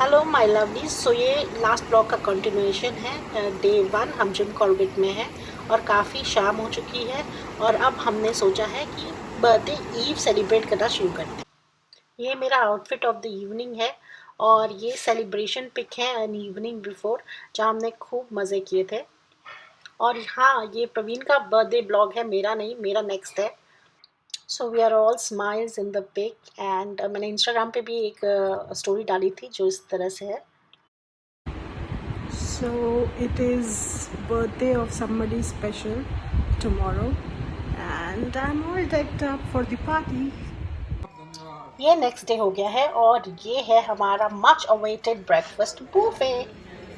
Hello my lovelies. So ये last blog का continuation है। डे 1 हम जिम कॉर्बेट में हैं और काफ़ी शाम हो चुकी है और अब हमने सोचा है कि बर्थडे ईव सेलिब्रेट करना शुरू करते हैं। ये मेरा आउटफिट ऑफ द इवनिंग है और ये सेलिब्रेशन पिक है एन इवनिंग बिफोर, जहाँ हमने खूब मज़े किए थे। और हाँ, ये प्रवीण का बर्थडे ब्लॉग है, मेरा नहीं, मेरा नेक्स्ट है। So we are all smiles in the pic and मैंने इंस्टाग्राम पे भी एक स्टोरी डाली थी जो इस तरह से है। So it is birthday of somebody special tomorrow and I'm all decked up for the party. ये नेक्स्ट डे हो गया है और ये है हमारा much awaited breakfast buffet.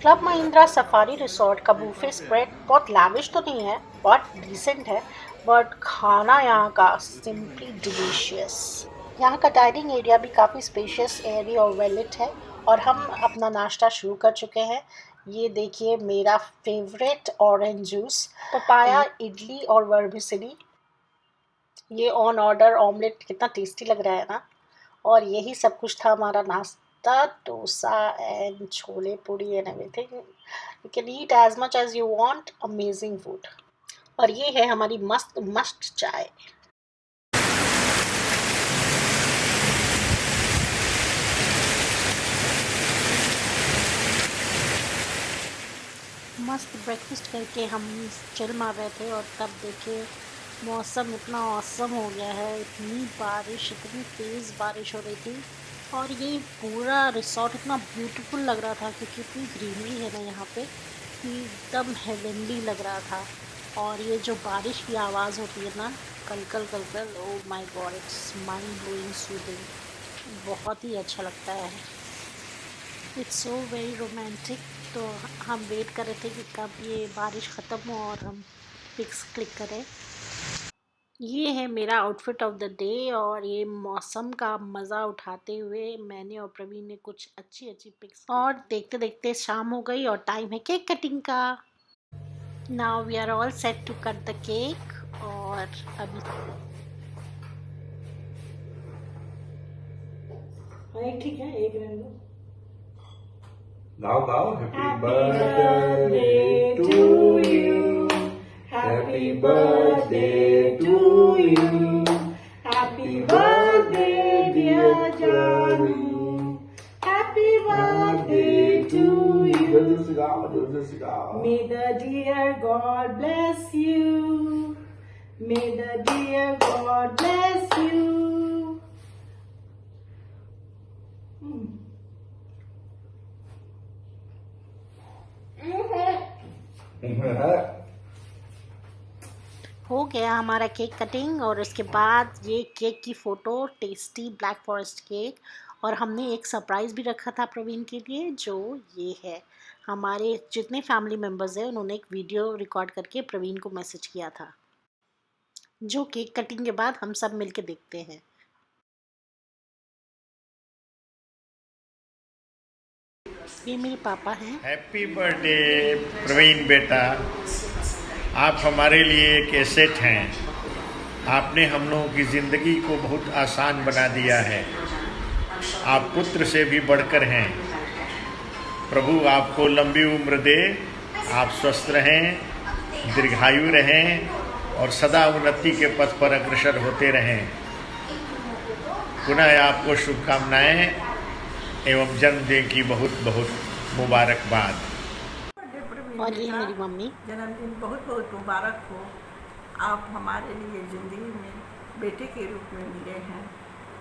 Club Mahindra safari resort का बूफे स्प्रेड बहुत लैविश तो नहीं है, बहुत डिसेंट है, बट खाना यहाँ का सिंपली डिलीशियस। यहाँ का डाइनिंग एरिया भी काफ़ी स्पेशियस, एयरी और वेल लिट है और हम अपना नाश्ता शुरू कर चुके हैं। ये देखिए मेरा favourite orange juice, papaya, idli और वर्मिसेली। ये ऑन ऑर्डर ऑमलेट कितना टेस्टी लग रहा है ना। और यही सब कुछ था हमारा नाश्ता, dosa and chole puri and everything. You can eat as much as you want, amazing food. और ये है हमारी मस्त मस्त चाय। मस्त ब्रेकफास्ट करके हम चिल मार रहे थे और तब देखिए मौसम इतना औसम हो गया है, इतनी बारिश, इतनी तेज़ बारिश हो रही थी और ये पूरा रिसॉर्ट इतना ब्यूटीफुल लग रहा था क्योंकि इतनी ग्रीनरी है ना यहाँ पे कि एकदम हेवनली लग रहा था। और ये जो बारिश की आवाज़ होती है ना, कलकल कलकल, oh my God, it's mind blowing, soothing, बहुत ही अच्छा लगता है। It's so very romantic. तो हम वेट कर रहे थे कि कब ये बारिश ख़त्म हो और हम पिक्स क्लिक करें। ये है मेरा आउटफिट ऑफ द डे और ये मौसम का मज़ा उठाते हुए मैंने और प्रवीण ने कुछ अच्छी अच्छी पिक्स। और देखते देखते शाम हो गई और टाइम है केक कटिंग का। Now we are all set to cut the cake. और अभी ठीक है, एक रहने दो। गाओ गाओ happy birthday to you, happy birthday to you, happy birthday dear जानू, happy birthday to you. May the dear God bless you, may the dear God bless you. हो गया हमारा केक कटिंग और उसके बाद ये केक की photo, tasty black forest cake. और हमने एक सरप्राइज़ भी रखा था प्रवीण के लिए, जो ये है। हमारे जितने फैमिली मेम्बर्स हैं उन्होंने एक वीडियो रिकॉर्ड करके प्रवीण को मैसेज किया था, जो केक कटिंग के बाद हम सब मिलके देखते हैं। ये मेरे पापा हैं। हैप्पी बर्थडे प्रवीण बेटा, आप हमारे लिए एक एसेट हैं। आपने हम लोगों की ज़िंदगी को बहुत आसान बना दिया है। आप पुत्र से भी बढ़कर हैं। प्रभु आपको लंबी उम्र दे, आप स्वस्थ रहें, दीर्घायु रहें और सदा उन्नति के पथ पर अग्रसर होते रहें। पुनः आपको शुभकामनाएं एवं जन्मदिन की बहुत बहुत मुबारकबाद। और ये मेरी मम्मी। जन्मदिन बहुत बहुत मुबारक हो। आप हमारे लिए ज़िंदगी में बेटे के रूप में मिले हैं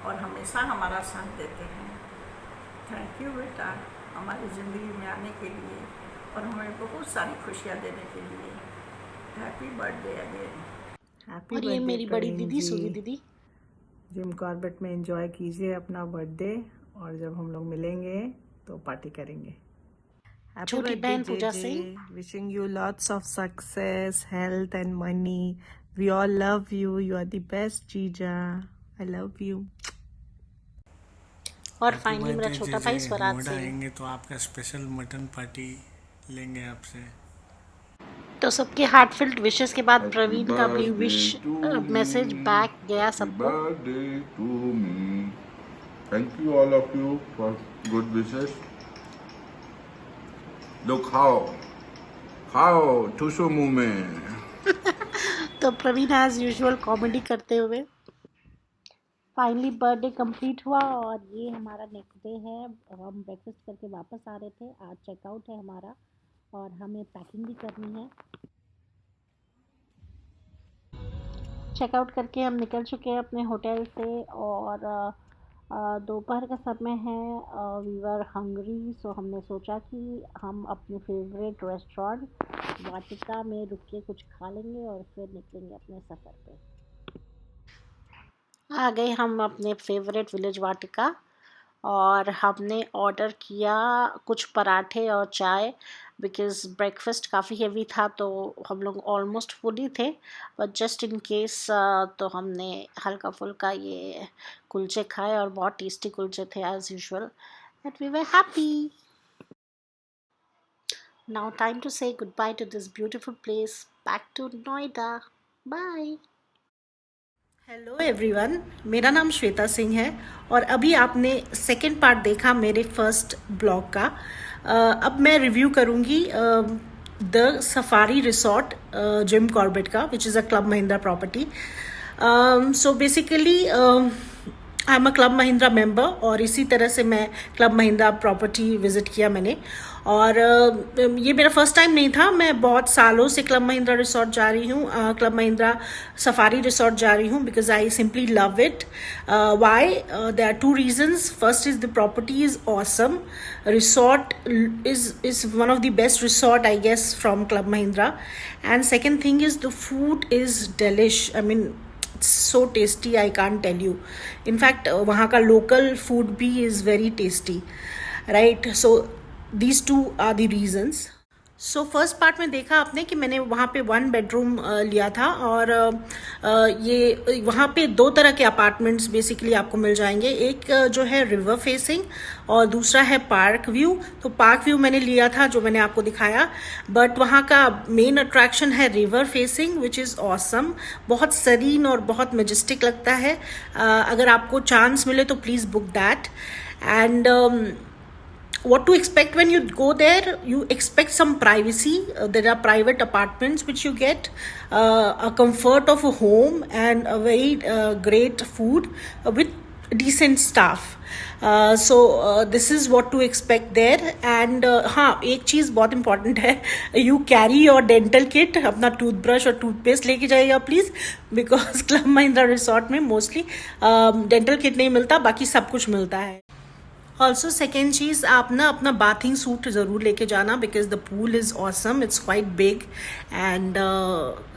और हमेशा हमारा साथ देते हैं। थैंक यू बेटा, हमारी ज़िंदगी में आने के लिए और हमें बहुत सारी खुशियाँ देने के लिए। Happy birthday again. और ये मेरी बड़ी दीदी सूरी दीदी। जिम कॉर्बेट में एंजॉय कीजिए अपना बर्थडे और जब हम लोग मिलेंगे तो पार्टी करेंगे। छोटी बहन पूजा Singh. Wishing you lots of success, health and money. We all love you. You are the best, Jija. I love you. और फाइनली मेरा छोटा भाई स्वराज सिंह। आएंगे तो आपका स्पेशल मटन पार्टी लेंगे आपसे। तो सबके हार्टफिल्ड विशेस के बाद प्रवीण का भी विश मैसेज बैक गया सबको। Birthday to me, thank you all of you for good wishes. लो खाओ खाओ ठूसो मुंह में। तो प्रवीण एज यूजुअल कॉमेडी करते हुए फाइनली बर्थडे कंप्लीट हुआ और ये हमारा नेक्स्ट डे है। हम ब्रेकफास्ट करके वापस आ रहे थे। आज चेकआउट है हमारा और हमें पैकिंग भी करनी है। चेकआउट करके हम निकल चुके हैं अपने होटल से और दोपहर का समय है। वी वर हंग्री, सो हमने सोचा कि हम अपने फेवरेट रेस्टोरेंट वाटिका में रुक के कुछ खा लेंगे और फिर निकलेंगे अपने सफ़र पे। आ गए हम अपने फेवरेट विलेज वाटिका और हमने ऑर्डर किया कुछ पराठे और चाय बिकॉज़ ब्रेकफास्ट काफ़ी हेवी था तो हम लोग ऑलमोस्ट फुल ही थे, बट जस्ट इन केस तो हमने हल्का फुल्का ये कुलचे खाए और बहुत टेस्टी कुलचे थे as usual and we were happy. Now time to say goodbye to this beautiful place, back to Noida. Bye. Hello everyone, मेरा नाम श्वेता सिंह है और अभी आपने सेकंड पार्ट देखा मेरे फर्स्ट ब्लॉग का। अब मैं रिव्यू करूंगी the safari resort Jim Corbett का, which is a club Mahindra property. So basically I am a club Mahindra member और इसी तरह से मैं क्लब महिंद्रा प्रॉपर्टी विजिट किया मैंने। और ये मेरा फर्स्ट टाइम नहीं था, मैं बहुत सालों से क्लब महिंद्रा रिसॉर्ट जा रही हूँ, क्लब महिंद्रा सफारी रिसॉर्ट जा रही हूँ because I simply love it. Why? There are two reasons. First is the property is awesome, resort is one of the best resort I guess from Club Mahindra, and second thing is the food is delish. I mean it's so tasty, I can't tell you. In fact वहाँ का local food भी is very tasty, right? So these two are the reasons. So first part में देखा आपने कि मैंने वहाँ पे 1 बेडरूम लिया था और ये वहाँ पे 2 तरह के अपार्टमेंट्स बेसिकली आपको मिल जाएंगे। एक जो है रिवर फेसिंग और दूसरा है पार्क व्यू। तो पार्क व्यू मैंने लिया था जो मैंने आपको दिखाया, बट वहाँ का मेन अट्रैक्शन है river facing which is awesome. बहुत सरीन और बहुत मेजेस्टिक लगता है। अगर आपको चांस मिले तो please book that. And what to expect when you go there? You expect some privacy. There are private apartments which you get, a comfort of a home and a very great food with decent staff. So this is what to expect there. And हाँ, एक चीज़ बहुत important है, you carry your dental kit, अपना toothbrush और toothpaste लेके जाइएगा please, because club Mahindra resort में mostly dental kit नहीं मिलता, बाकी सब कुछ मिलता है। ऑल्सो सेकेंड चीज़, आप ना अपना बाथिंग सूट ज़रूर लेके जाना because the pool is awesome, it's quite big and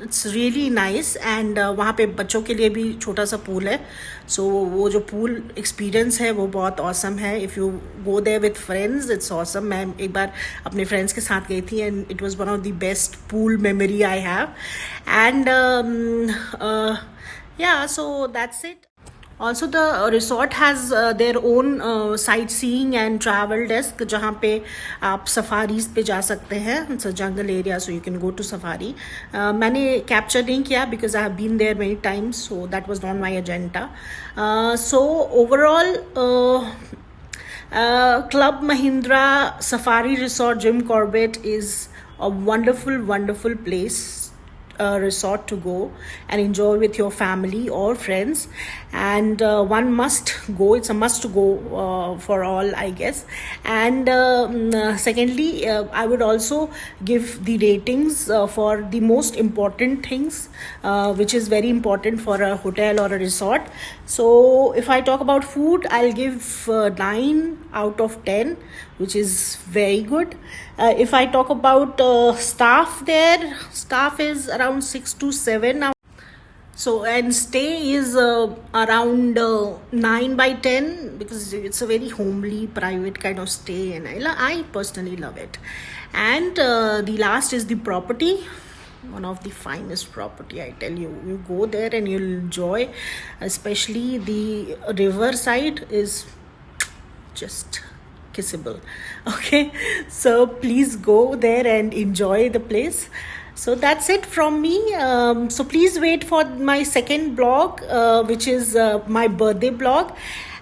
it's really nice. And वहाँ पे बच्चों के लिए भी छोटा सा पूल है, सो वो जो पूल एक्सपीरियंस है वो बहुत ऑसम है। If you go there with friends it's awesome. मैं एक बार अपने फ्रेंड्स के साथ गई थी and it was one of the best pool memory I have. And yeah, so that's it. Also the resort has their own sightseeing and travel desk जहाँ पे आप सफारीज पे जा सकते हैं। It's a jungle area so you can go to safari. मैंने capture नहीं किया because I have been there many times, so that was not my agenda. So overall Club Mahindra Safari Resort Jim Corbett is a wonderful place, resort to go and enjoy with your family or friends, and one must go. It's a must to go for all, I guess. And secondly, I would also give the ratings for the most important things, which is very important for a hotel or a resort. So if I talk about food, I'll give 9 out of 10, which is very good. If I talk about staff there, staff is around 6 to 7 now. So and stay is around 9 by 10 because it's a very homely private kind of stay, and I personally love it. And the last is the property, one of the finest property, I tell you. You go there and you'll enjoy, especially the river side is just kissable. Okay, so please go there and enjoy the place. So that's it from me. So please wait for my second blog, which is my birthday blog,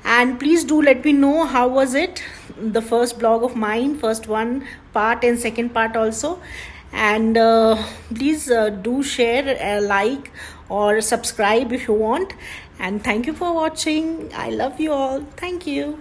and please do let me know how was it. the first blog of mine, first one part and second part also. And please do share, like or subscribe if you want. And thank you for watching. I love you all. Thank you.